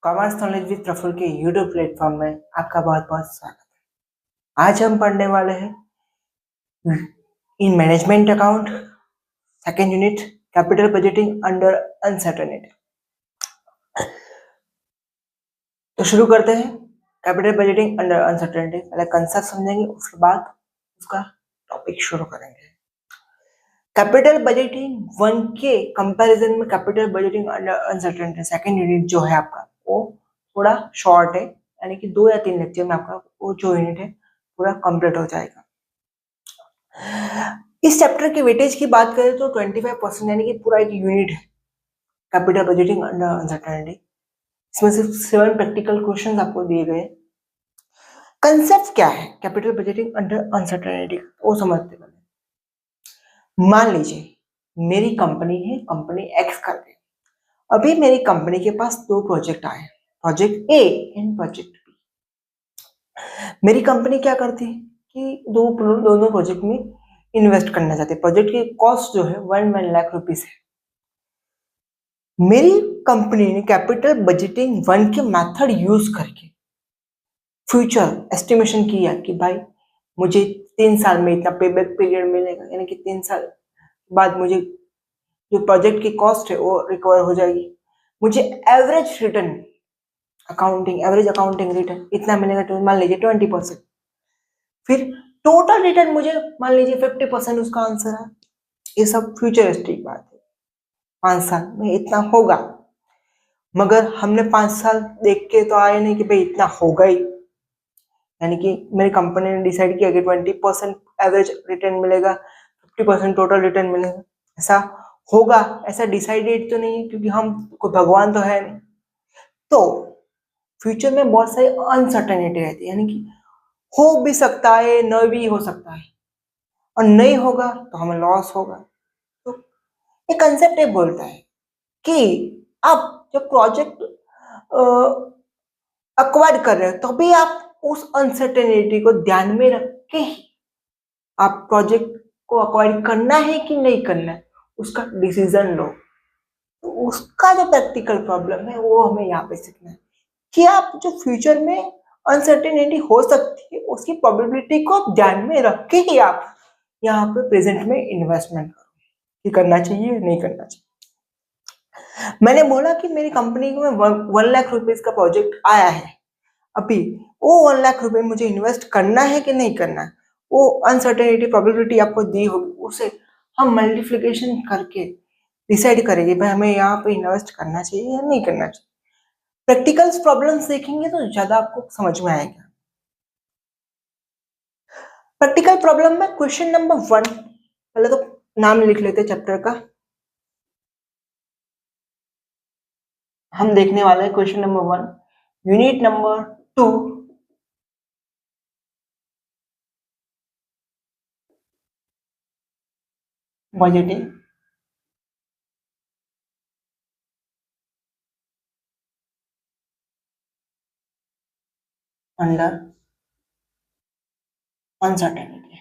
Commerce knowledge with Praful के YouTube platform में आपका बहुत बहुत स्वागत है। आज हम पढ़ने वाले हैं in management account second unit capital budgeting under uncertainty. तो शुरू करते हैं। कैपिटल बजटिंग अंडर अनसर्टेनिटी पहले कंसेप्ट समझेंगे, उसके बाद उसका टॉपिक शुरू करेंगे। कैपिटल बजटिंग 1 के कंपैरिजन में capital budgeting under uncertainty second unit जो है आपका वो थोड़ा शॉर्ट है, यानी कि 2 या 3 लेक्चर में आपका वो जो यूनिट है पूरा कंप्लीट हो जाएगा। इस चैप्टर के वेटेज की बात करें तो 25% यानी कि पूरा एक यूनिट है कैपिटल बजटिंग अंडर अनसर्टेनिटी। इसमें सिर्फ 7 प्रैक्टिकल क्वेश्चंस आपको दिए गए। कंसेप्ट क्या है कैपिटल बजटिंग अंडर अनसर्टेनिटी वो समझते हैं। मान लीजिए मेरी कंपनी है, कंपनी एक्स करके। अभी मेरी कंपनी के पास 2 प्रोजेक्ट आए, project A and project B. मेरी कंपनी क्या करती है कि दोनों प्रोजेक्ट में इन्वेस्ट करना चाहती है। प्रोजेक्ट की कॉस्ट जो है 1 लाख रुपीस है। मेरी कंपनी ने कैपिटल बजटिंग 1 के मेथड यूज करके फ्यूचर एस्टिमेशन किया कि भाई मुझे 3 साल में इतना पेबैक पीरियड मिलेगा, यानी कि 3 साल बाद मुझे जो प्रोजेक्ट की कॉस्ट है वो रिकवर हो जाएगी। मुझे average return average accounting return इतना मिलेगा, तो मान लीजिए 20%। फिर टोटल रिटर्न मुझे मान लीजिए 50% उसका आंसर है। ये सब फ्यूचरिस्टिक बात है, 5 साल में इतना होगा। मगर हमने 5 साल देख के तो आए नहीं कि भाई इतना होगा ही, यानी कि मेरी कंपनी ने डिसाइड किया कि 20% एवरेज रिटर्न मिलेगा, 50% टोटल रिटर्न मिलेगा। ऐसा होगा ऐसा डिसाइडेड तो नहीं है, क्योंकि हम कोई भगवान तो है नहीं। तो फ्यूचर में बहुत सारी अनसर्टेनिटी रहती है, यानी कि हो भी सकता है, न भी हो सकता है, और नहीं होगा तो हमें लॉस होगा। तो ये कंसेप्ट ये बोलता है कि आप जब प्रोजेक्ट अक्वायर कर रहे हो तो भी आप उस अनसर्टेनिटी को ध्यान में रख के ही आप प्रोजेक्ट को अक्वायर करना है कि नहीं करना है उसका डिसीजन लो। तो उसका जो प्रैक्टिकल प्रॉब्लम है वो हमें यहाँ पे सीखना है कि आप जो फ्यूचर में अनसर्टेनिटी हो सकती है उसकी प्रोबेबिलिटी को ध्यान में रख के ही आप यहाँ पे प्रेजेंट में इन्वेस्टमेंट करो कि करना चाहिए नहीं करना चाहिए। मैंने बोला कि मेरी कंपनी में 1 लाख रुपीस का प्रोजेक्ट आया है। अभी वो 1 लाख रुपए मुझे इन्वेस्ट करना है कि नहीं करना है, वो अनसर्टेनिटी प्रोबेबिलिटी आपको दी होगी, उसे हम मल्टीप्लिकेशन करके डिसाइड करेंगे भाई हमें यहाँ पे इन्वेस्ट करना चाहिए या नहीं करना चाहिए। प्रैक्टिकल्स प्रॉब्लम्स देखेंगे तो ज्यादा आपको समझ में आएगा। प्रैक्टिकल प्रॉब्लम में क्वेश्चन नंबर 1, पहले तो नाम लिख लेते चैप्टर का। हम देखने वाले हैं question number 1, unit number 2, budgeting under uncertainty.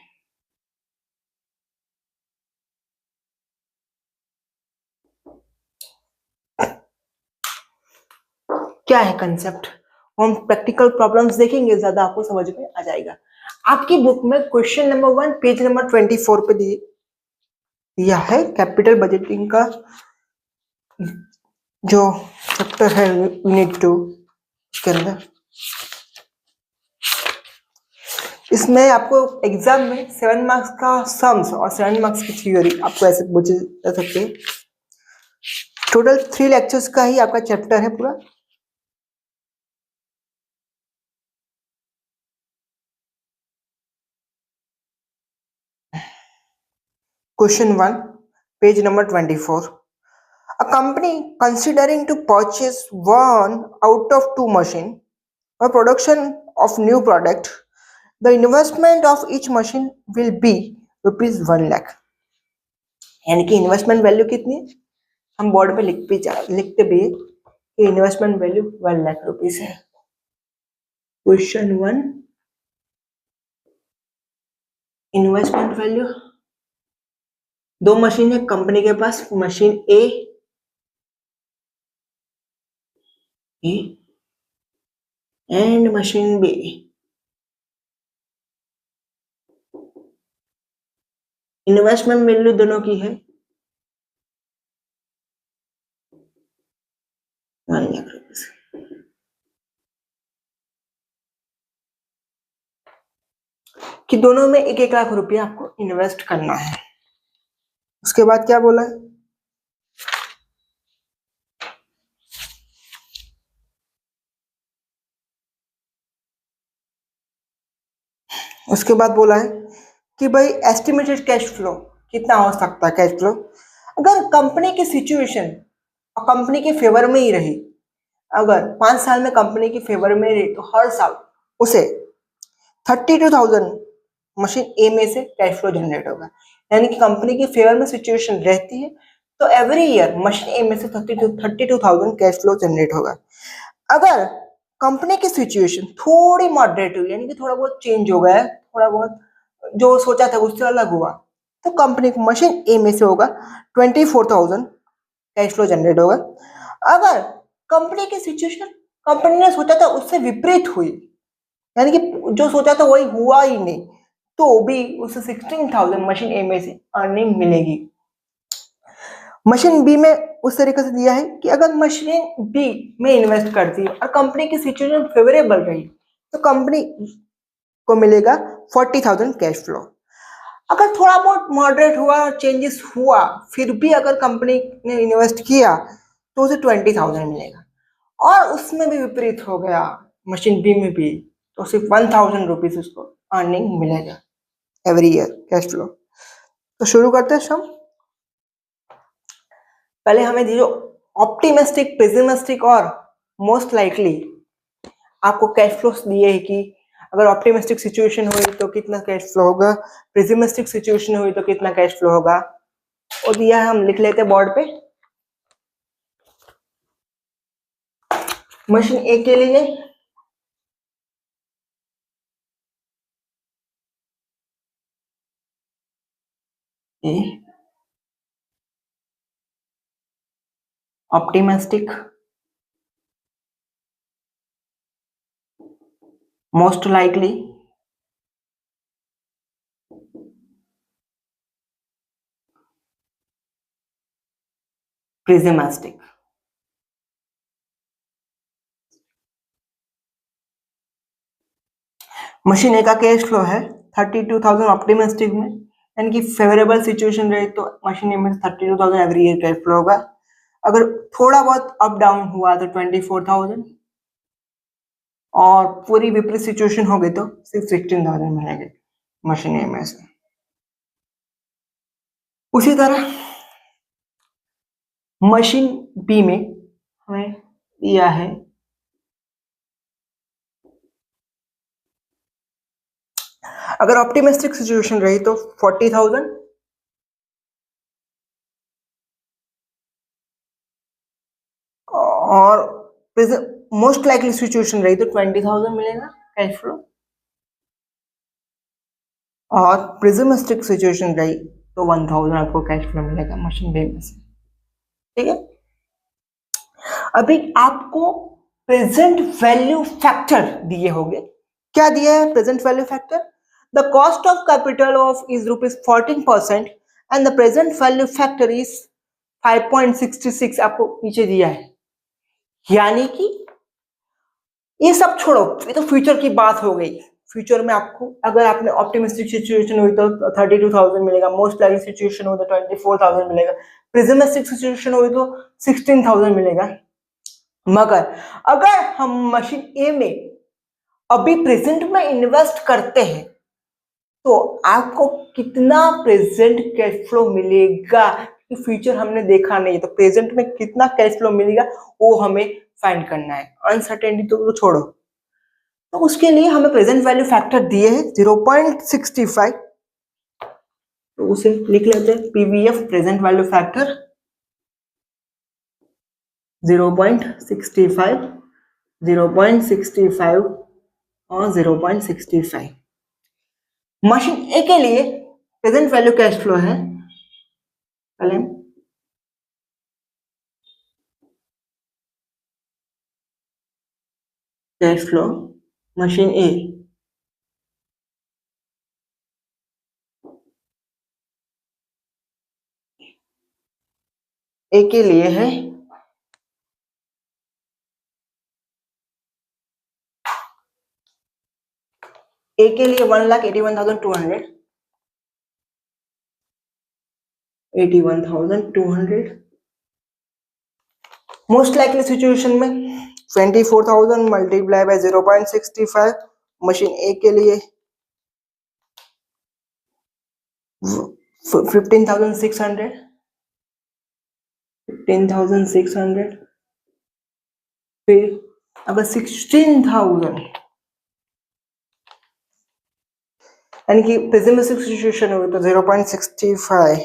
क्या है कंसेप्ट, हम प्रैक्टिकल प्रॉब्लम्स देखेंगे, ज्यादा आपको समझ में आ जाएगा। आपकी बुक में क्वेश्चन नंबर 1 पेज नंबर 24 पे दिया है कैपिटल बजटिंग का जो चैप्टर है यूनिट 2 के अंदर। इसमें आपको एग्जाम में 7 मार्क्स का सम्स और 7 मार्क्स की थ्योरी आपको ऐसे पूछे जा सकते हैं। टोटल 3 लेक्चर्स का ही आपका चैप्टर है पूरा। Question 1 page number 24, a company considering to purchase one out of 2 machine or production of new product, the investment of each machine will be rupees 1 lakh। यानी कि इन्वेस्टमेंट वैल्यू कितनी है, हम board पे लिखते भी कि इन्वेस्टमेंट वैल्यू 1 लाख रुपीस है। क्वेश्चन 1 इन्वेस्टमेंट वैल्यू, 2 मशीन है कंपनी के पास, machine A and machine B. Investment value दोनों की है 1,00,000 रुपीज। कि दोनों में 1,00,000 रुपया आपको इन्वेस्ट करना है। उसके बाद क्या बोला है, उसके बाद बोला है कि भाई एस्टिमेटेड कैश फ्लो कितना हो सकता है। कैश फ्लो अगर कंपनी की सिचुएशन कंपनी के फेवर में ही रही, अगर 5 साल में कंपनी के फेवर में रही, तो हर साल उसे 32,000 मशीन ए में से कैश फ्लो जनरेट होगा। यानी कि कंपनी की फेवर में सिचुएशन रहती है तो एवरी ईयर मशीन ए में से 32,000 कैश फ्लो जनरेट होगा। अगर कंपनी की सिचुएशन थोड़ी मॉडरेट हुई, यानी कि थोड़ा बहुत चेंज हो गया है, थोड़ा बहुत जो सोचा था उससे अलग हुआ, तो कंपनी की मशीन ए में से होगा 24,000 कैश फ्लो जनरेट होगा। अगर कंपनी की सिचुएशन कंपनी ने सोचा था उससे विपरीत हुई, यानी कि जो सोचा था वही हुआ ही नहीं, तो भी उसे 16,000 मशीन ए में से अर्निंग मिलेगी। मशीन बी में उस तरीके से दिया है कि अगर मशीन बी में इन्वेस्ट करती है और कंपनी की सिचुएशन फेवरेबल रही, तो कंपनी को मिलेगा 40,000 कैश फ्लो। अगर थोड़ा बहुत मॉडरेट हुआ, चेंजेस हुआ, फिर भी अगर कंपनी ने इन्वेस्ट किया तो उसे 20,000 मिलेगा। और उसमें भी विपरीत हो गया मशीन बी में भी, तो सिर्फ 1,000 रुपीज उसको अर्निंग मिलेगा एवरी ईयर कैश फ्लो। तो शुरू करते हैं हम। पहले हमें जो ऑप्टिमिस्टिक, पेसिमिस्टिक और मोस्ट लाइकली आपको कैश फ्लो दिए है कि अगर ऑप्टिमिस्टिक सिचुएशन हुई तो कितना कैश फ्लो होगा, पेसिमिस्टिक सिचुएशन हुई तो कितना कैश फ्लो होगा, और दिया है, हम लिख लेते हैं बोर्ड पे। मशीन ए के लिए a optimistic, most likely, pessimistic. Machine A का कैश फ्लो है 32,000 ऑप्टिमिस्टिक में, यानी कि फेवरेबल सिचुएशन रहे तो मशीन ए में 32,000 एवरी ईयर कैश फ्लो होगा। अगर थोड़ा बहुत अप डाउन हुआ तो 24,000, और पूरी विपरीत सिचुएशन हो गई तो सिर्फ 16,000 मिलेंगे मशीन ए में से। उसी तरह मशीन बी में हमें दिया है अगर ऑप्टिमिस्टिक सिचुएशन रही तो 40,000, और मोस्ट लाइकली सिचुएशन रही तो 20,000 मिलेगा कैश फ्लो, और प्रिजमिस्टिक सिचुएशन रही तो 1,000 आपको कैश फ्लो मिलेगा मशीन बी में से। ठीक है, अभी आपको प्रेजेंट वैल्यू फैक्टर दिए होंगे। क्या दिया है present value factor? The cost of capital of is ₹14% and the present value factor is 5.66 आपको नीचे दिया है। यानी कि ये सब छोड़ो, ये तो फ्यूचर की बात हो गई। फ्यूचर में आपको अगर आपने ऑप्टिमिस्टिक सिचुएशन हुई तो 32,000 मिलेगा, मोस्ट लाइकली सिचुएशन हुई तो 24,000 मिलेगा, प्रिजमिस्टिक सिचुएशन हुई तो 16,000 मिलेगा। मगर अगर हम मशीन ए में अभी प्रेजेंट में इन्वेस्ट करते हैं तो आपको कितना प्रेजेंट कैश फ्लो मिलेगा, कि फ्यूचर हमने देखा नहीं, तो प्रेजेंट में कितना कैश फ्लो मिलेगा वो हमें फाइंड करना है। अनसर्टेनिटी तो छोड़ो, तो उसके लिए हमें प्रेजेंट वैल्यू फैक्टर दिए हैं 0.65, तो उसे लिख लेते हैं पीवीएफ प्रेजेंट वैल्यू फैक्टर 0.65, 0.65 और 0.65। मशीन ए के लिए प्रेजेंट वैल्यू कैश फ्लो है, पहले कैश फ्लो मशीन ए के लिए है ए के लिए 1,81,200 81,200 मोस्ट लाइकली सिचुएशन में 24,000 मल्टीप्लाई बाय 0.65 मशीन ए के लिए 15,600 फिर अगर 16,000 यानी कि पेसिमिस्टिक सिचुएशन होगी तो 0.65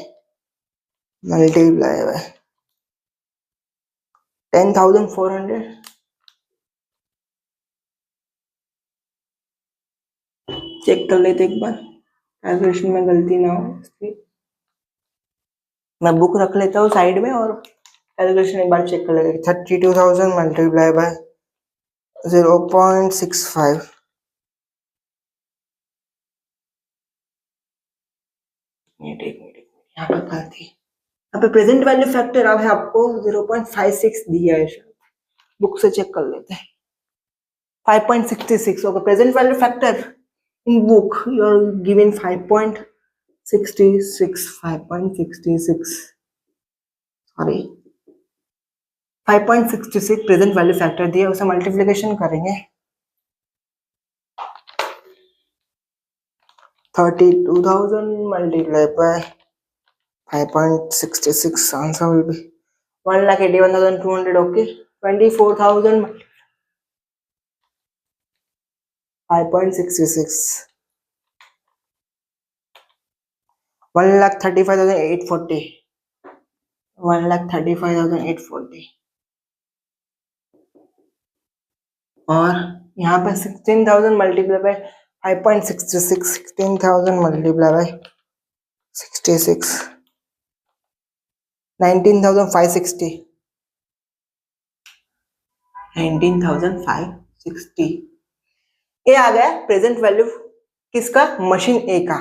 मल्टीप्लाई बाय 10,400 चेक कर लेते एक बार कैलकुलेशन में गलती ना हो इसकी। मैं बुक रख लेता हूँ साइड में और कैलकुलेशन एक बार चेक कर लेते। 32,000 मल्टीप्लाई बाय 0.65 यहाँ पर गलती, यहाँ पे प्रेजेंट वैल्यू फैक्टर अब है आपको 0.56 दिया है, बुक से चेक कर लेते हैं। 5.66 होगा present value factor in book you are given 5.66 sorry 5.66 present value factor दिया, उसे मल्टीप्लिकेशन करेंगे 32,000 multiplied by 5.66 answer will be 1,81,200 okay 24,000 5.66 1,35,840 1,35,840 और यहाँ पर 16,000 मल्टीप्लाई बाय 5.66 16,000 मल्टीप्लाई बाय 66 19,560 19,560 ये आ गया प्रेजेंट वैल्यू किसका, मशीन ए का।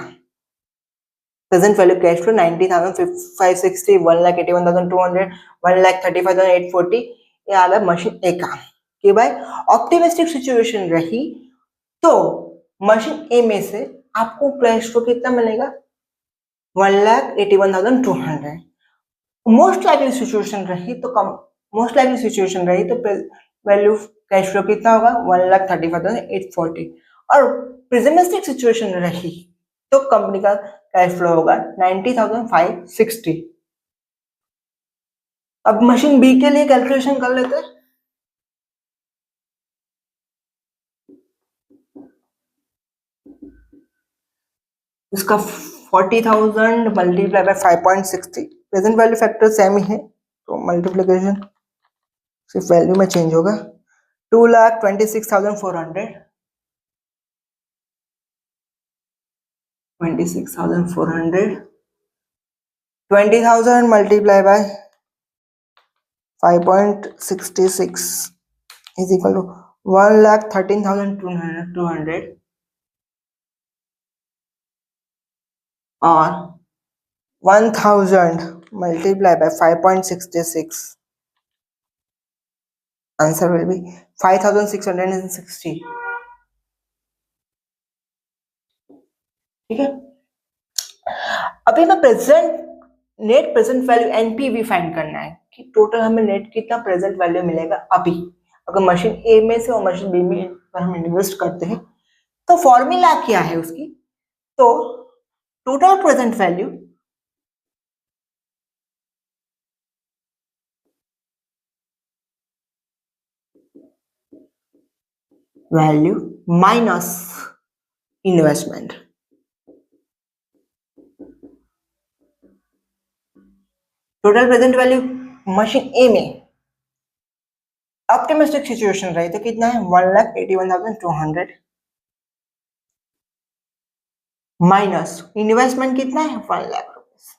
प्रेजेंट वैल्यू कैश फ्लो 90,560 1,81,200 1,35,840 ये आ गया मशीन ए का। कि भाई ऑप्टिमिस्टिक सिचुएशन रही तो मशीन ए में से आपको कैश फ्लो कितना मिलेगा 1,81,200। मोस्ट लाइकली सिचुएशन रही तो कम, मोस्ट लाइकली सिचुएशन रही तो वैल्यू कैश फ्लो कितना होगा 1,35,840 और पेसिमिस्टिक सिचुएशन रही तो कंपनी का कैश फ्लो होगा 90,560। अब मशीन बी के लिए कैलकुलेशन कर लेते हैं। इसका 40,000 multiply by 5.60 present value factor same ही है तो मल्टीप्लिकेशन सिर्फ वैल्यू में चेंज होगा 2,26,400 20,000 multiply by 5.66 is equal to 1,13,200 और 1,000 multiplied by 5.66 answer will be 5,660। ठीक है, अभी हमें present net present value NPV find करना है कि टोटल हमें नेट कितना प्रेजेंट वैल्यू मिलेगा अभी अगर मशीन ए में से और मशीन बी में पर हम इन्वेस्ट करते हैं। तो फॉर्मूला क्या है उसकी, तो total present value minus investment. Total present value machine A में ऑप्टिमिस्टिक सिचुएशन रही तो कितना है 1,81,200 माइनस इन्वेस्टमेंट कितना है 1,00,000 रुपीज।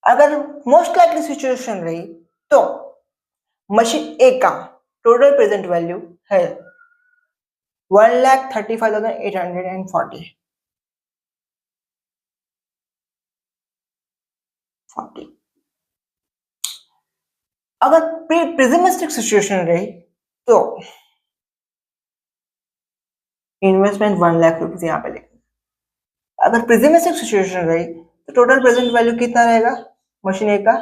अगर मोस्ट लाइकली सिचुएशन रही तो मशीन ए का टोटल प्रेजेंट वैल्यू है 1,35,840 अगर प्रेजेंटिस्टिक सिचुएशन रही तो इन्वेस्टमेंट 1 लाख रुपीज यहाँ पे लिखेंगे। अगर प्रेजेंटिस्टिक सिचुएशन रही तो टोटल प्रेजेंट वैल्यू कितना रहेगा मशीन ए का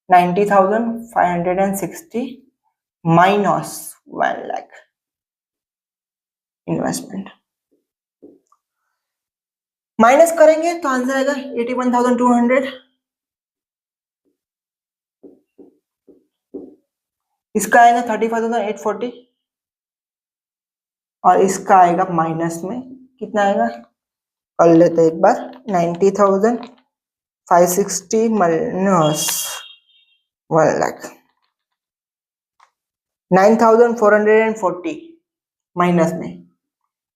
90,560 माइनस 1 लाख इन्वेस्टमेंट माइनस करेंगे तो आंसर आएगा 81,200। इसका आएगा 35,840 और इसका आएगा माइनस में कितना आएगा कर लेते हैं एक बार 90,560 माइनस 1 लाख 9,440 माइनस में,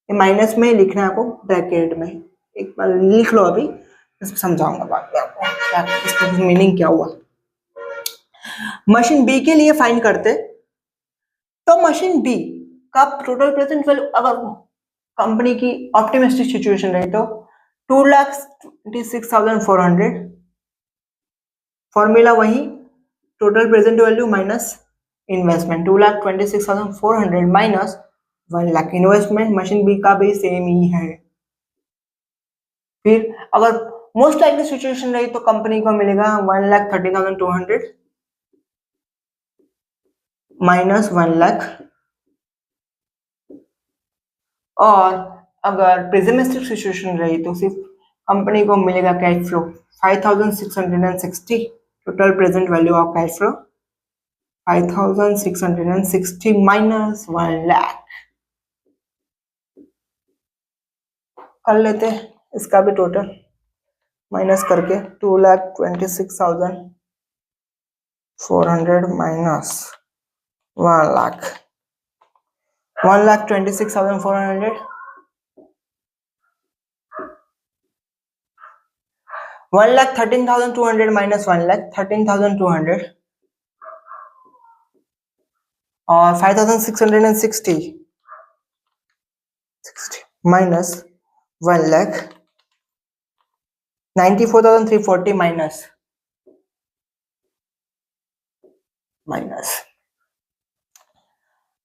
ये माइनस में लिखना है आपको ब्रैकेट में, एक बार लिख लो अभी समझाऊंगा बाद में आपको क्या इसका मीनिंग क्या हुआ। मशीन बी के लिए फाइंड करते तो मशीन बी का टोटल प्रेजेंट वैल्यू अगर कंपनी की ऑप्टिमिस्टिक सिचुएशन रही तो 2,26,400 फॉर्मूला वही total present value minus investment 2,26,400 minus 1 lakh investment machine B का भी सेम ही है। फिर अगर मोस्ट लाइकली सिचुएशन रही तो कंपनी को मिलेगा 1,30,200 माइनस 1 लाख और अगर पेसिमिस्टिक सिचुएशन रही तो सिर्फ कंपनी को मिलेगा cash flow 5,660 total present value of cash flow 5,660 minus 1 lakh कर लेते हैं इसका भी टोटल माइनस करके 2,26,400 माइनस 1 लाख 1,26,400 1,13,200 माइनस 1 लाख 13,200 और 5,660 माइनस 1 लाख 94,340 माइनस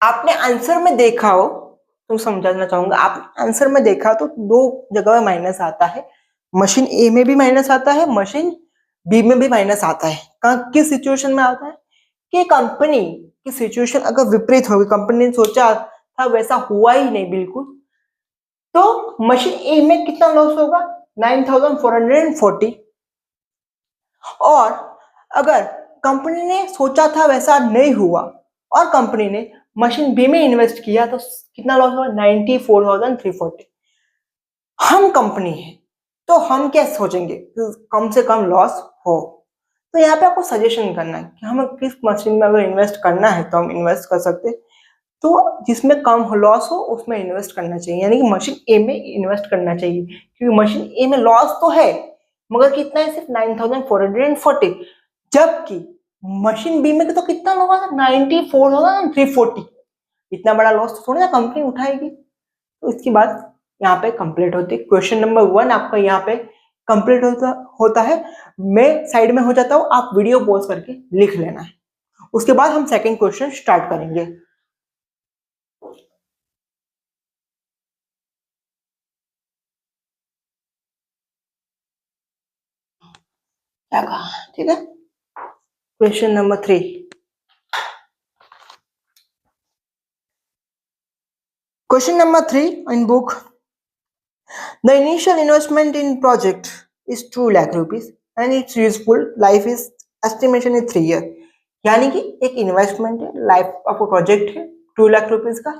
आपने आंसर में देखा हो तो समझाना चाहूंगा, आप आंसर में देखा तो दो जगह माइनस आता है, मशीन ए में भी माइनस आता है, मशीन बी में भी माइनस आता है। किस सिचुएशन में आता है कि कंपनी की सिचुएशन अगर विपरीत होगी, कंपनी ने सोचा था वैसा हुआ ही नहीं बिल्कुल, तो मशीन ए में कितना लॉस होगा 9,440 और अगर कंपनी ने सोचा था वैसा नहीं हुआ और कंपनी ने मशीन बी में इन्वेस्ट किया तो कितना लॉस हुआ 94,340। हम कंपनी है तो हम क्या सोचेंगे कम से कम लॉस हो, तो यहाँ पे आपको सजेशन करना है कि हमें किस मशीन में अगर इन्वेस्ट करना है तो हम इन्वेस्ट कर सकते हैं, तो जिसमें कम लॉस हो उसमें इन्वेस्ट करना चाहिए, यानी कि मशीन ए में इन्वेस्ट करना चाहिए क्योंकि मशीन ए में लॉस तो है मगर कितना है सिर्फ 9,440, जबकि मशीन बी में तो कितना लॉस है 94,340। इतना बड़ा लॉस थोड़ी ना कंपनी उठाएगी। तो इसकी बात यहाँ पे कंप्लीट होती है। क्वेश्चन नंबर 1 आपका यहाँ पे कंप्लीट होता है। मैं साइड में हो जाता हूँ, आप वीडियो पॉज करके लिख लेना है, उसके बाद हम सेकंड क्वेश्चन स्टार्ट करेंगे। क्या कहा, ठीक है। Question number 3, question number 3 in book, the initial investment in project is 2 lakh rupees and its useful life is estimation is 3 year, यानी कि एक इन्वेस्टमेंट है, लाइफ आपको प्रोजेक्ट है 2 लाख रुपीस का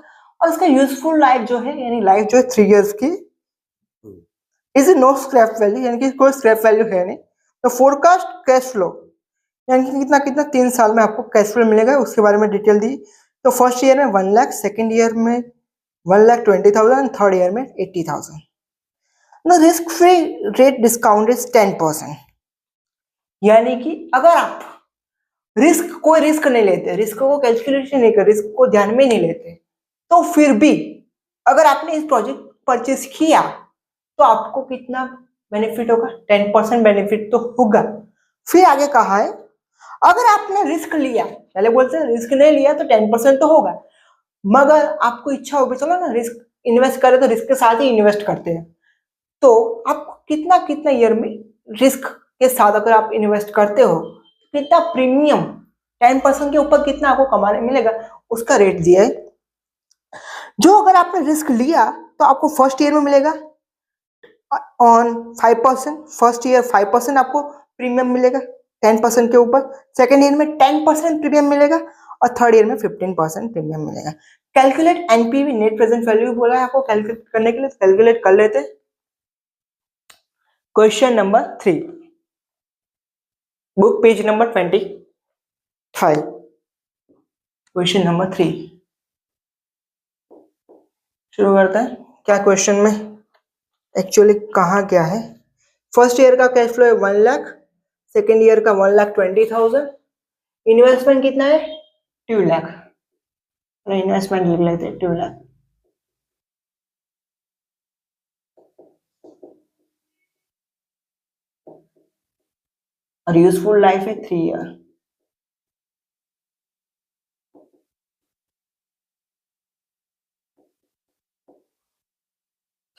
और उसका यूजफुल लाइफ जो है यानी लाइफ जो है 3 इयर्स की, इज नो स्क्रैप वैल्यू, यानी कि कोई स्क्रैप वैल्यू है नहीं। तो फोरकास्ट कैश फ्लो यानी कि कितना कितना 3 साल में आपको कैश फ्लो मिलेगा, उसके बारे में डिटेल दी। तो फर्स्ट ईयर में 1 लाख, सेकेंड ईयर में 1,20,000, थर्ड ईयर में 80,000। The risk free rate discount is 10%, यानी कि अगर आप रिस्क, कोई रिस्क नहीं लेते, रिस्क को कैलकुलेशन नहीं कर, रिस्क को ध्यान में नहीं लेते, तो फिर भी अगर आपने इस प्रोजेक्ट परचेस किया तो आपको कितना बेनिफिट होगा? 10% बेनिफिट तो होगा। फिर आगे कहा है अगर आपने रिस्क लिया, पहले बोलते हैं रिस्क नहीं लिया तो 10% तो होगा, मगर आपको इच्छा होगी चलो ना रिस्क इन्वेस्ट करें तो रिस्क के साथ ही इन्वेस्ट करते हैं, तो आपको कितना कितना ईयर में रिस्क के साथ अगर आप इन्वेस्ट करते हो कितना प्रीमियम 10% के ऊपर कितना आपको कमाने मिलेगा उसका रेट दिया है। जो अगर आपने रिस्क लिया तो आपको फर्स्ट ईयर में मिलेगा ऑन 5%, फर्स्ट ईयर 5% आपको प्रीमियम मिलेगा 10% के ऊपर, सेकेंड ईयर में 10% प्रीमियम मिलेगा और थर्ड ईयर में 15% प्रीमियम मिलेगा। Calculate NPV net present value बोला है आपको कैलकुलेट करने के लिए, कैलकुलेट कर लेते हैं। Question number 3, book page number 25, question number 3 शुरू करते हैं। क्या क्वेश्चन में एक्चुअली कहा क्या है? फर्स्ट ईयर का कैश फ्लो है 1 लाख, सेकेंड ईयर का 1,20,000, इन्वेस्टमेंट कितना है 2 लाख, इन्वेस्टमेंट लिख लेते हैं 2 लाख। और यूजफुल लाइफ है 3 ईयर।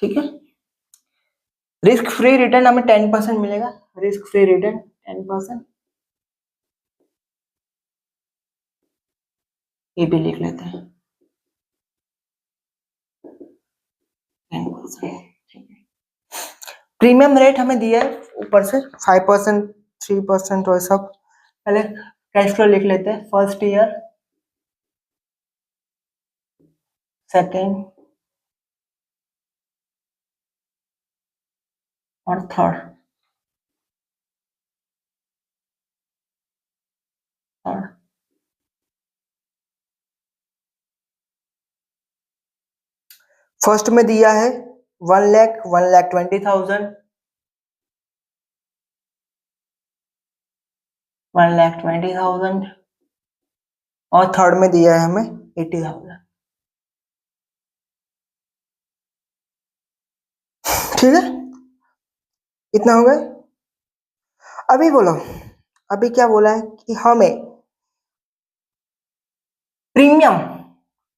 ठीक है, रिस्क फ्री रिटर्न हमें 10% मिलेगा, रिस्क फ्री रिटर्न 10%, ये भी लिख लेते हैं 10%। ठीक है, प्रीमियम रेट हमें दिया है ऊपर से 5%, 3% और सब। पहले कैश फ्लो लिख लेते हैं, फर्स्ट ईयर, सेकेंड और थर्ड। फर्स्ट में दिया है 1 लाख, 1,20,000, 1,20,000 और थर्ड में दिया है हमें 80,000। ठीक है, इतना हो गया। अभी बोलो, अभी क्या बोला है कि हमें प्रीमियम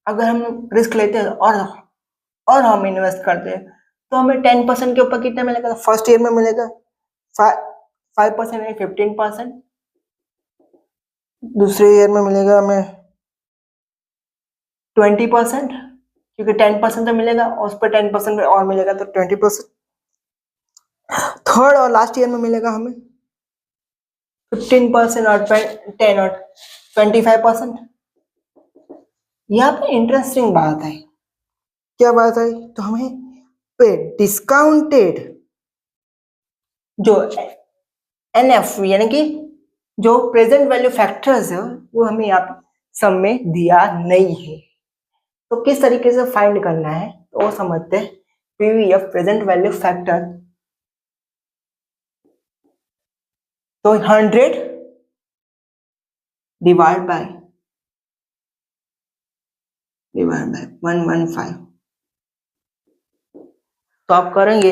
अगर हम रिस्क लेते हैं और हम इन्वेस्ट करते हैं तो हमें 10% के ऊपर कितना मिलेगा? फर्स्ट ईयर में मिलेगा 5% यानी 15%, दूसरे ईयर में मिलेगा हमें 20%, क्योंकि 10% तो मिलेगा और उस पर 10% और मिलेगा तो 20%। थर्ड और लास्ट ईयर में मिलेगा हमें 15% और 10 और 25%। यहाँ पे इंटरेस्टिंग बात है, क्या बात है? तो हमें पे डिस्काउंटेड जो एनएफ यानी कि जो प्रेजेंट वैल्यू फैक्टर्स है वो हमें यहाँ पे सम में दिया नहीं है, तो किस तरीके से फाइंड करना है तो वो समझते हैं। पीवीएफ प्रेजेंट वैल्यू फैक्टर, तो 100 डिवाइड बाय 115, तो आप करेंगे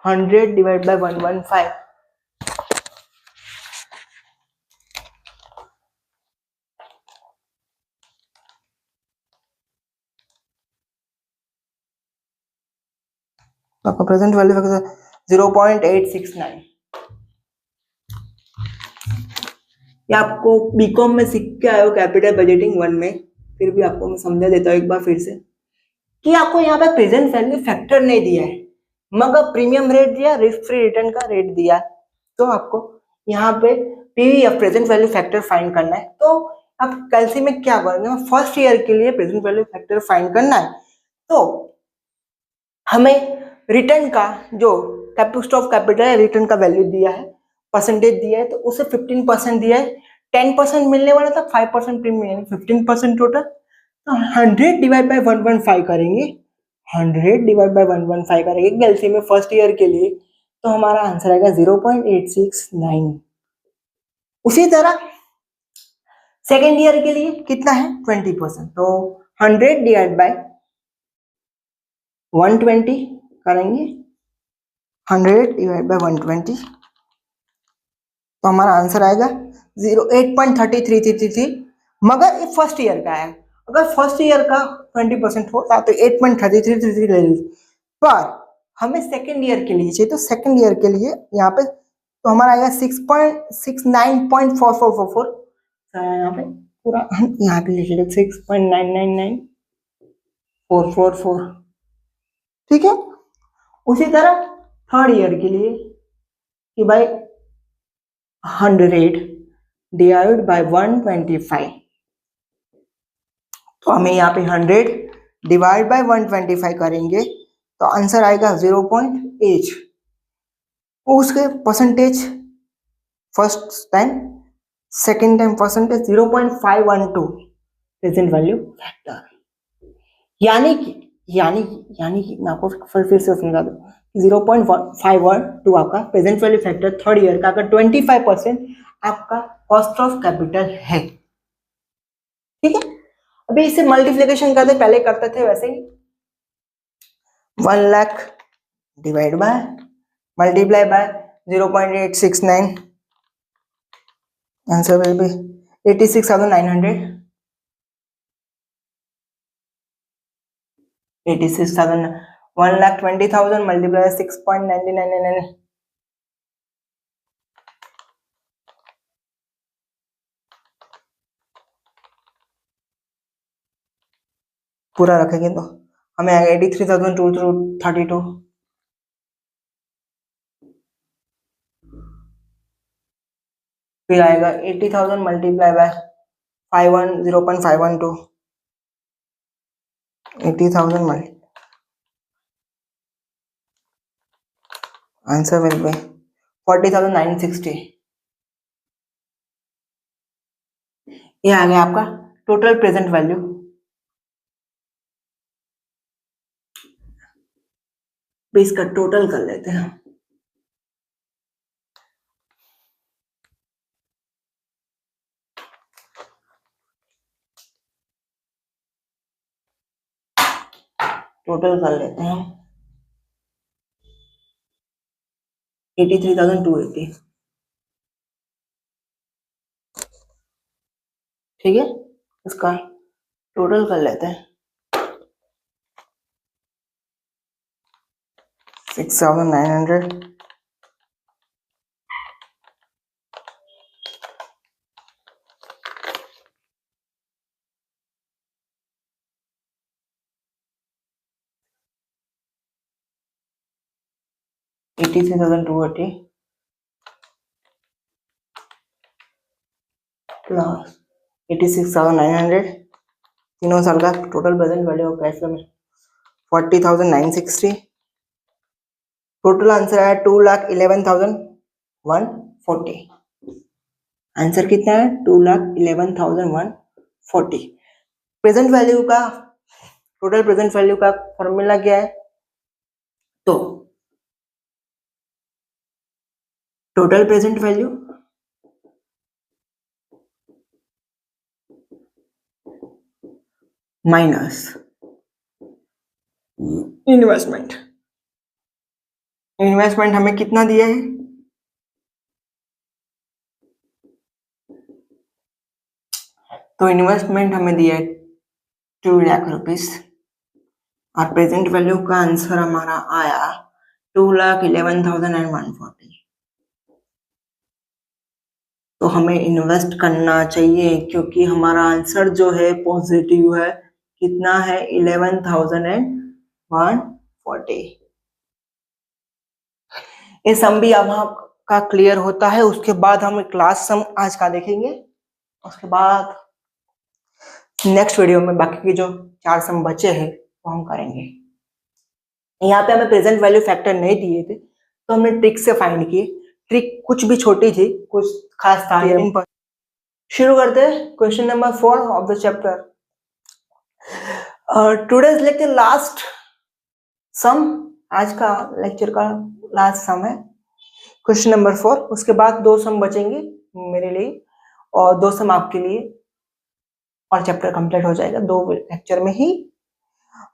100 डिवाइड बाय 115, तो आपका प्रेजेंट वैल्यू फैक्टर 0.869। ये आपको बीकॉम में सीख के आए हो कैपिटल बजटिंग 1 में, फिर भी आपको मैं समझा देता हूँ एक बार फिर से कि आपको यहाँ पे प्रेजेंट वैल्यू फैक्टर नहीं दिया है मगर प्रीमियम रेट दिया, रिस्क फ्री रिटर्न का रेट दिया, तो आपको यहाँ पे PV present value factor find करना है। तो आप कैलसी में क्या करेंगे, फर्स्ट ईयर के लिए प्रेजेंट वैल्यू फैक्टर फाइंड करना है, तो हमें रिटर्न का जो स्टॉक कैपिटल है रिटर्न का वैल्यू दिया है, परसेंटेज दिया है, तो उसे 15% दिया है, 10% मिलने वाला था, 5% प्रीमियम यानी 15% टोटल, तो 100 डिवाइड बाय 115 करेंगे, 100 डिवाइड बाय 115 करेंगे कैलसी में फर्स्ट ईयर के लिए, तो हमारा आंसर आएगा 0.869। उसी तरह सेकेंड ईयर के लिए कितना है 20%, तो 100 डिवाइड बाय 120 करेंगे, 100 डिवाइड बाय 120, तो हमारा आंसर आएगा 8.3333, मगर ये फर्स्ट ईयर का है। अगर फर्स्ट ईयर का 20% होता तो 8.3333 ले लीजिए, पर हमें सेकेंड ईयर के लिए चाहिए, तो सेकेंड ईयर के लिए यहाँ पे तो हमारा आएगा 6.69.4444, यहाँ पे पूरा हम यहाँ पे लिख लेते 6.999444, ठीक है। उसी तरह थर्ड ईयर के लिए कि भाई 100 डिवाइड बाय 125, तो हमें यहाँ पे 100 डिवाइड बाय 125 करेंगे तो आंसर आएगा 0.8, उसके percentage first time, second time percentage 0.512 present value factor, यानी कि मैं आपको फिर से समझा दूं, 0.512 आपका present value factor third year का अगर 25% आपका कॉस्ट ऑफ कैपिटल है, ठीक है। अभी इसे मल्टीप्लिकेशन करते पहले करते थे वैसे ही, 1 lakh divide by multiply by 0.869, answer will be 86,900, 86,000, 1,20,000 multiplied by 6.9999, पूरा रखेंगे तो हमें आएगा 83,232, फिर आएगा 80,000 multiply by 0.512, 80,000 multi, answer will be 40,960। ये आ गया आपका टोटल प्रेजेंट वैल्यू। इसका टोटल कर लेते हैं, टोटल कर लेते हैं 83,280, ठीक है। इसका टोटल कर लेते हैं 6,900 83,280 प्लस 86,900, तीनों साल का total present value of cash flow में 40,960, टोटल आंसर आया 2,11,140, आंसर कितना है 2,11,140। प्रेजेंट वैल्यू का, टोटल प्रेजेंट वैल्यू का फॉर्मूला क्या है, तो total present value minus investment, investment हमें कितना दिया है, तो इन्वेस्टमेंट हमें दिया है 2 लाख रुपीस, और प्रेजेंट वैल्यू का आंसर हमारा आया 2,11,140। तो हमें इन्वेस्ट करना चाहिए क्योंकि हमारा आंसर जो है पॉजिटिव है, कितना है 11,140। ये सम भी अब आपका क्लियर होता है, उसके बाद हम क्लास सम आज का देखेंगे, उसके बाद नेक्स्ट वीडियो में बाकी के जो 4 सम बचे हैं वो हम करेंगे। यहाँ पे हमें प्रेजेंट वैल्यू फैक्टर नहीं दिए थे तो हमने ट्रिक से फाइंड किए, ट्रिक कुछ भी छोटी थी, कुछ खास था इन पर। शुरू करते हैं question number 4 of the chapter. Today's lecture last some, आज का लेक्चर का लास्ट सम है क्वेश्चन नंबर 4, उसके बाद 2 सम बचेंगे मेरे लिए और 2 सम आपके लिए। और चैप्टर कंप्लीट हो जाएगा 2 लेक्चर में ही।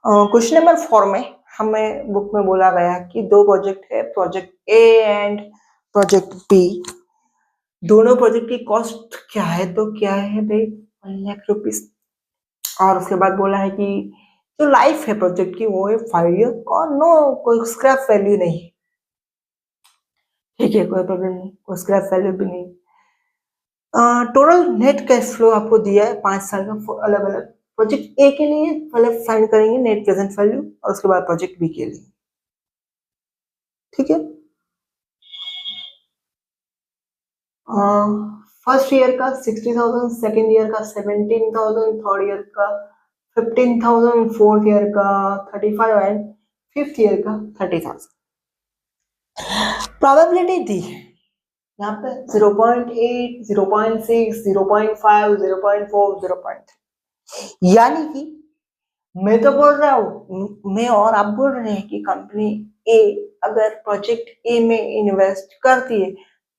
क्वेश्चन नंबर 4 में हमें बुक में बोला गया कि 2 प्रोजेक्ट है, project A and project B. दोनों प्रोजेक्ट की कॉस्ट क्या है, तो क्या है भाई 1 लाख रुपीज। और उसके बाद बोला है कि जो लाइफ है प्रोजेक्ट की वो है 5 ईयर और नो कोई स्क्रैप वैल्यू नहीं। ठीक है, कोई प्रॉब्लम नहीं, कोई स्क्रैप वैल्यू भी नहीं। टोटल नेट कैश फ्लो आपको दिया है 5 साल का अलग अलग। प्रोजेक्ट ए के लिए पहले फाइंड करेंगे नेट प्रेजेंट वैल्यू और उसके बाद प्रोजेक्ट बी के लिए। ठीक है, फर्स्ट ईयर का 60,000, सेकेंड ईयर का 17,000, थर्ड ईयर का 15,000, फोर्थ ईयर का 35 एंड फिफ्थ ईयर का 30,000। प्रोबेबिलिटी दी है यहाँ पे 0.8, 0.6, 0.5, 0.4, 0.3। यानी कि मैं तो बोल रहा हूँ, मैं और आप बोल रहे हैं कि कंपनी ए अगर प्रोजेक्ट ए में इन्वेस्ट करती है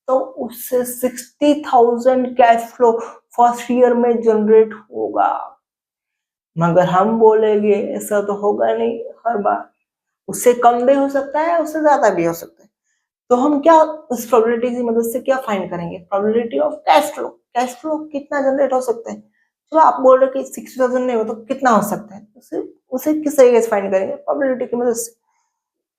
तो उससे 60,000 कैश फ्लो फर्स्ट ईयर में जनरेट होगा। मगर हम बोलेंगे ऐसा तो होगा नहीं हर बार, उससे कम भी हो सकता है, उससे ज्यादा भी हो सकता है। तो हम क्या उस प्रोबेबिलिटी की मदद से क्या फाइंड करेंगे, probability of cash flow. Cash flow कितना जनरेट हो सकता है, तो आप बोल रहे कि 60,000 नहीं हो तो कितना हो सकता है, उसे उसे किस तरीके से फाइंड करेंगे, प्रोबेबिलिटी की मदद से।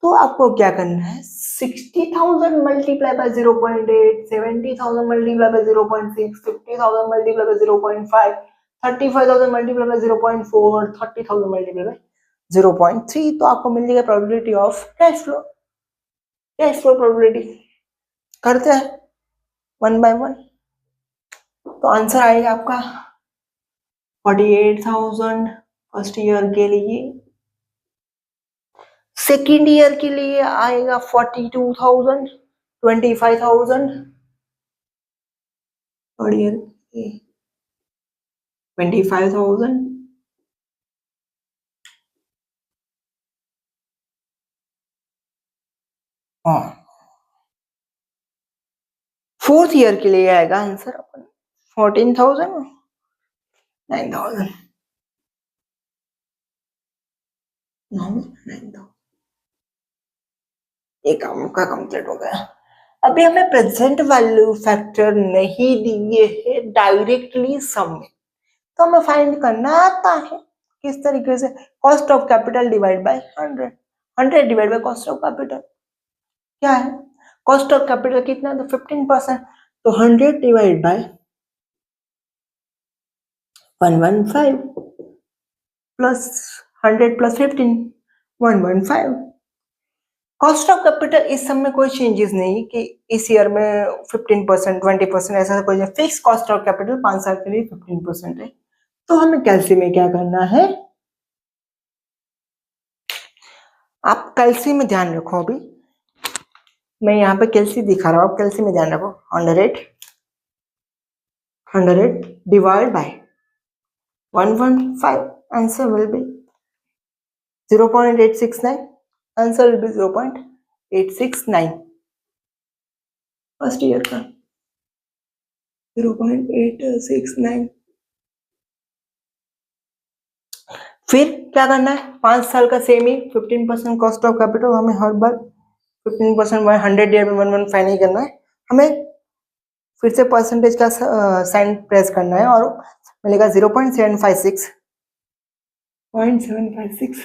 तो आपको क्या करना है, 60,000 multiply by 0.8, 70,000 multiply by 0.6, 50,000 multiply by 0.5, 35,000 multiply by 0.4, 30,000 multiply by 0.3। तो आपको मिल जाएगा probability of cash flow. Cash flow probability करते हैं 1 by 1। तो आंसर आएगा आपका 48,000 फर्स्ट ईयर के लिए, सेकेंड ईयर के लिए आएगा 42,000, 25,000, थर्ड ईयर 25,000, और फोर्थ ईयर के लिए आएगा आंसर अपन 14,000, 9,000, 9,000। ये काम का कंप्लीट हो गया। अभी हमें प्रेजेंट वैल्यू फैक्टर नहीं दिए है डायरेक्टली सम में, तो हमें फाइंड करना आता है किस तरीके से, cost of capital divide by 100, 100 divide by cost of capital. क्या है कॉस्ट ऑफ कैपिटल कितना है, तो 15%, तो 100 divide by 115 plus 100 plus 15, 115। Cost of capital इस सब में कोई चेंजेस नहीं कि इस ईयर में 15%, 20%, ऐसा कोई फिक्स कॉस्ट ऑफ कैपिटल 5 साल के लिए 15% है। तो हमें कैलसी में क्या करना है, आप कैलसी में ध्यान रखो। अभी मैं यहाँ पे कैलसी दिखा रहा हूँ, आप कैलसी में ध्यान रखो। 100 divide by 115, answer will be 0.869, answer will be 0.869 first year का 0.869। फिर क्या करना है, 5 साल का same he 15% cost of capital, हमें हर बार 15% 100 ईयर में 115 नहीं करना है, हमें फिर से परसेंटेज का साइन प्रेस करना है और मिलेगा 0.756, 0.756।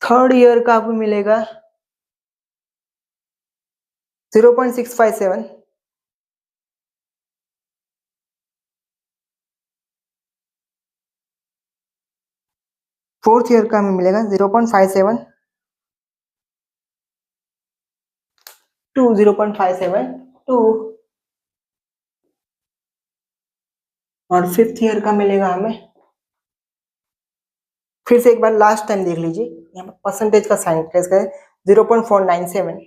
थर्ड ईयर का आपको मिलेगा 0.657, फोर्थ ईयर का हमें मिलेगा 0.57 टू 0.572, और फिफ्थ ईयर का मिलेगा हमें, फिर से एक बार लास्ट टाइम देख लीजिए, यहाँ पर परसेंटेज का साइन प्रेस करें 0.497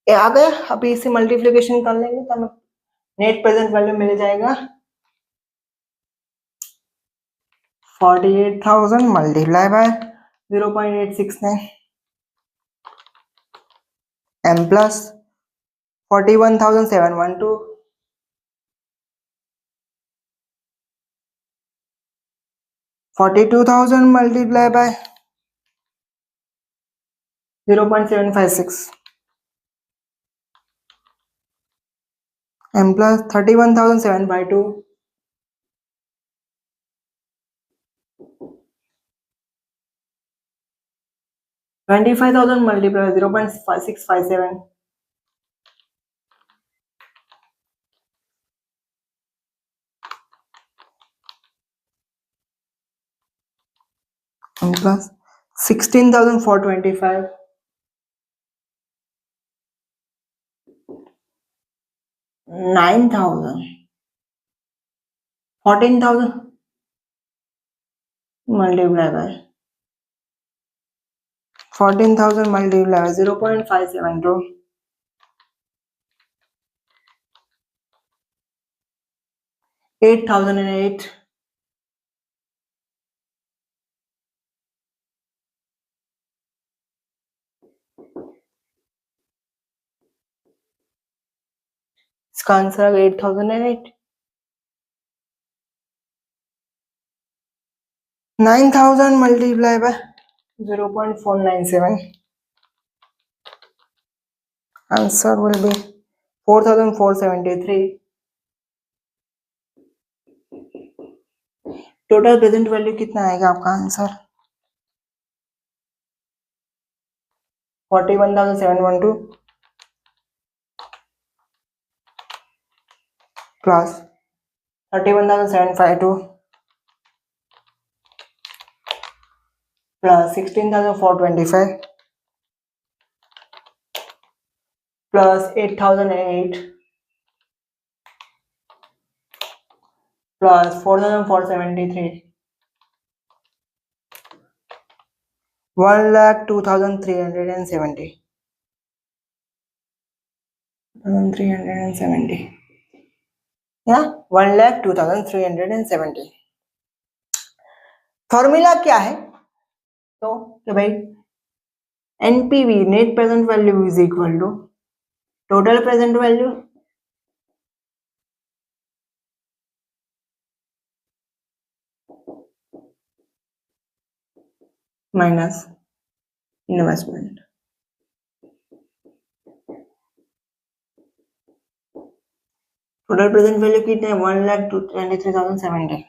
ये आ गया। अभी इसे मल्टीप्लिकेशन कर लेंगे तो हमें नेट प्रेजेंट वैल्यू मिल जाएगा 48,000 multiply by 0.869, m plus 41,712 42,000 multiplied by 0.756 m plus 31,752 25,000 multiplied by 0.657 m plus 16,425 9,000 14,000 multiplied by 14,000 multiplied by 0.572 8,008 इसका answer 8,008 9,000 multiplied by 0.497 answer will be 4,473 total present value कितना आएगा आपका answer 41,712 plus 31,752 plus 16,425 plus 8,008 plus 4,473 1,02,370 370 या 1,02,370 formula क्या है तो कि भाई NPV net present value is equal to total present value minus investment total present value कितने 1,23,070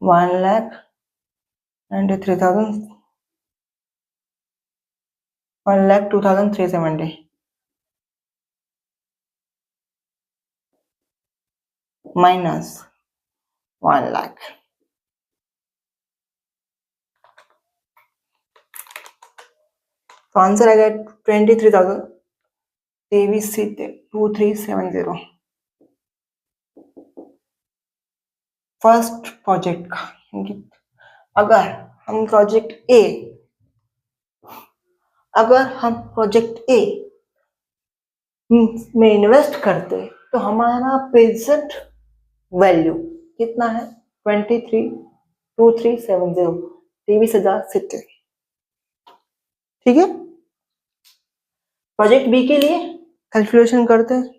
1,93,000 1,02,370 minus 1 lakh तो आंसर आएगा 23,2370 फर्स्ट प्रोजेक्ट का अगर हम प्रोजेक्ट ए में इन्वेस्ट करते तो हमारा प्रेजेंट वैल्यू कितना है 23,2370 23,070 ठीक है प्रोजेक्ट बी के लिए कैलकुलेशन करते हैं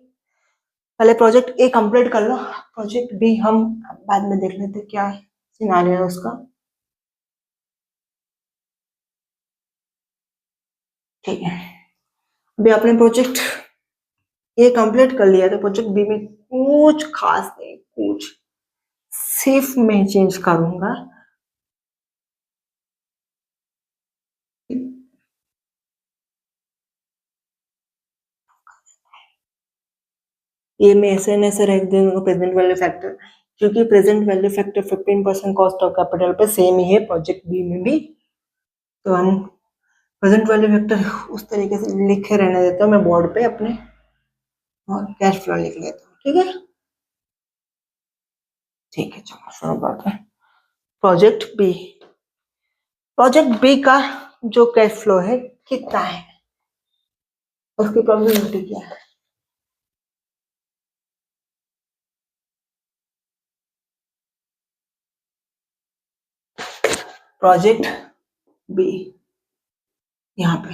पहले प्रोजेक्ट ए कंप्लीट कर लो प्रोजेक्ट बी हम बाद में देख लेते क्या सिनेरियो है उसका ठीक है अभी आपने प्रोजेक्ट ए कंप्लीट कर लिया तो प्रोजेक्ट बी में कुछ खास नहीं कुछ सिर्फ मैं चेंज करूंगा ये मैं ऐसे रख दूंगा प्रेजेंट वैल्यू फैक्टर क्योंकि present value factor 15% cost of capital पे सेम ही है प्रोजेक्ट बी में भी तो हम प्रेजेंट वैल्यू फैक्टर उस तरीके से लिखे रहने देता हूँ मैं बोर्ड पे अपने और कैश फ्लो लिख लेता हूँ ठीक है चलो शुरू करते हैं प्रोजेक्ट बी का जो कैश फ्लो है कितना है उसकी प्रोबेबिलिटी क्या है प्रोजेक्ट बी यहाँ पे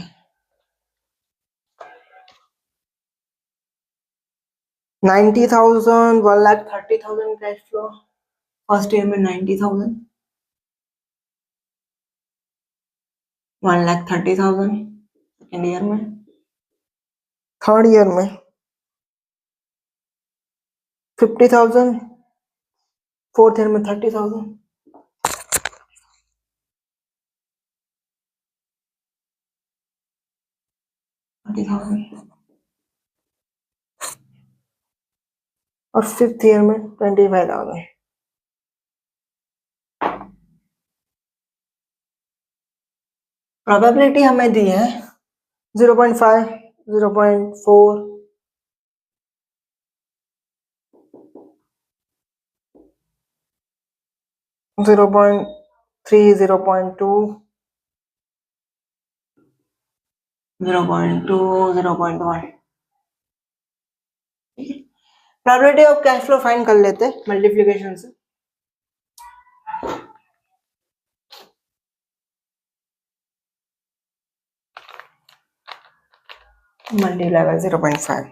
90,000, 1,30,000 कैश फ्लो फर्स्ट ईयर में, 90,000, 1,30,000 सेकेंड ईयर में, थर्ड ईयर में 50,000, फोर्थ ईयर में 30,000, 30,000 और फिफ्थ ईयर में 25,000। प्रोबेबिलिटी हमें दी है 0.5, 0.4, 0.3, 0.2, 0.2, 0.1। Probability of cash flow find कर लेते मल्टीप्लिकेशन से। Multiply by 0.5,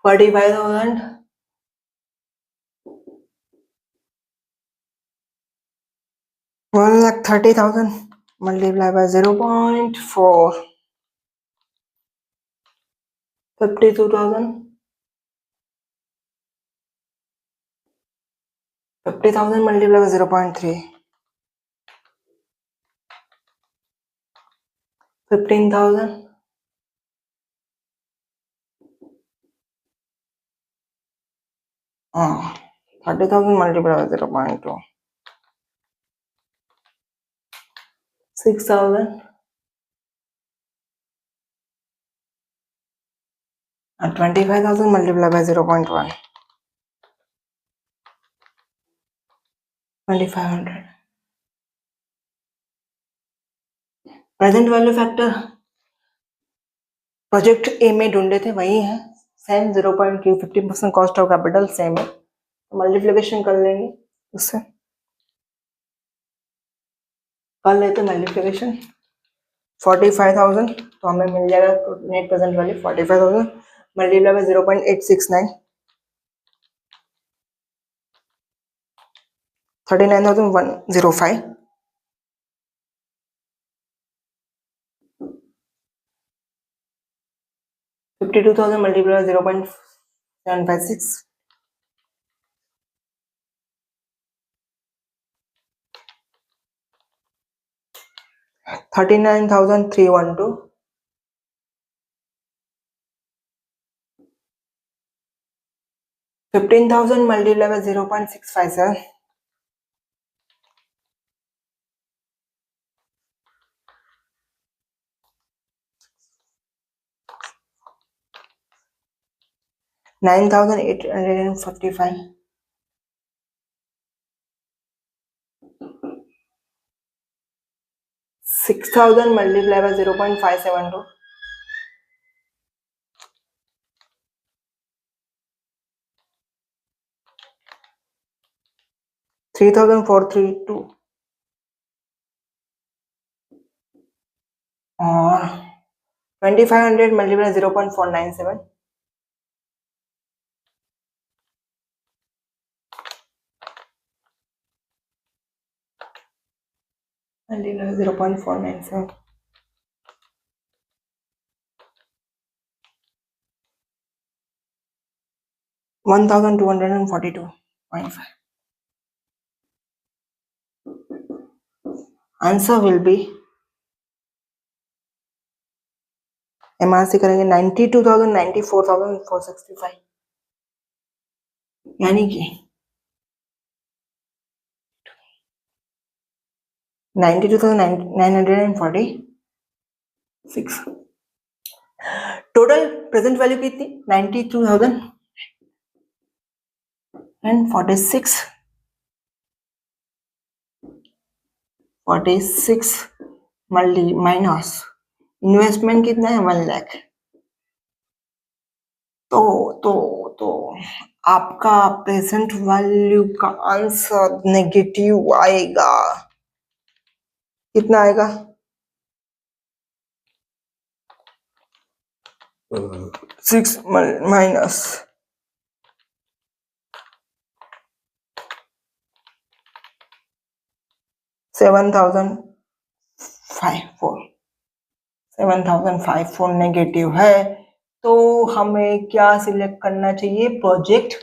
45,000, 1,30,000 multiply by 0.4, 52,000, 50,000 multiply by 0.3, 15,000, 30,000 multiply by 0.2, 6,000, and 25,000 multiply by 0.1, 2,500। Present value factor project A में ढूंढे थे वही है, same 0.Q, 50% cost of capital same है, मल्टीप्लिकेशन कर लेंगे उससे, कर लेते मल्टीप्लिकेशन 45,000 तो हमें मिल जाएगा net present value 45,000 multiply by 0.869, 39,105, 52,000 multiplied by 0.756, 39,312, 15,000 multiplied by 0.657, 9,845, 6,000 multiplied by 0.572, 3,432 और 2,500 multiplied by 0.497, 0.497, 1,242.5। Answer will be, MRC करेंगे 92,000, 94,465, यानी कि 92,946। टोटल प्रेजेंट वैल्यू कितनी 92,046, 46 मल्टी माइनस इन्वेस्टमेंट कितना है 1 लाख, तो आपका प्रेजेंट वैल्यू का आंसर नेगेटिव आएगा। कितना आएगा? 6 माइनस 7,054 नेगेटिव है। तो हमें क्या सिलेक्ट करना चाहिए? Project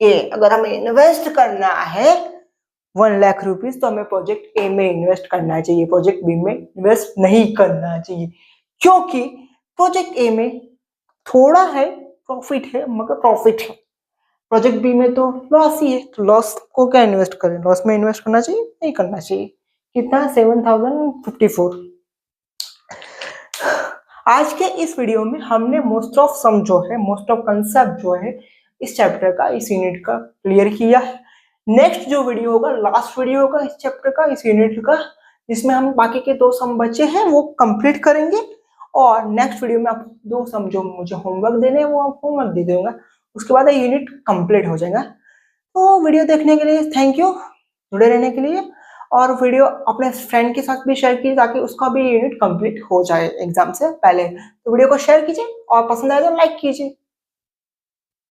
A. अगर हमें इन्वेस्ट करना है 1 लाख रुपीज तो हमें प्रोजेक्ट ए में इन्वेस्ट करना चाहिए, प्रोजेक्ट बी में इन्वेस्ट नहीं करना चाहिए, क्योंकि प्रोजेक्ट ए में थोड़ा है प्रॉफिट है, मगर प्रॉफिट है। प्रोजेक्ट बी में तो लॉस ही है, तो लॉस को क्या इन्वेस्ट करें? लॉस में इन्वेस्ट करना चाहिए? नहीं करना चाहिए। कितना? 7,054। आज के इस वीडियो में हमने मोस्ट ऑफ सम जो है, मोस्ट ऑफ कंसेप्ट जो है इस चैप्टर का, इस यूनिट का क्लियर किया है। नेक्स्ट जो वीडियो होगा, लास्ट वीडियो होगा इस चैप्टर का, इस यूनिट का, जिसमें हम बाकी के 2 सम बचे हैं वो कंप्लीट करेंगे। और नेक्स्ट वीडियो में आप 2 सम जो मुझे होमवर्क देने हैं वो आप होमवर्क दे दूंगा, उसके बाद यूनिट कंप्लीट हो जाएगा। तो वीडियो देखने के लिए थैंक यू, जुड़े रहने के लिए। और वीडियो अपने फ्रेंड के साथ भी शेयर कीजिए ताकि उसका भी यूनिट कंप्लीट हो जाए एग्जाम से पहले। तो वीडियो को शेयर कीजिए और पसंद आए तो लाइक कीजिए।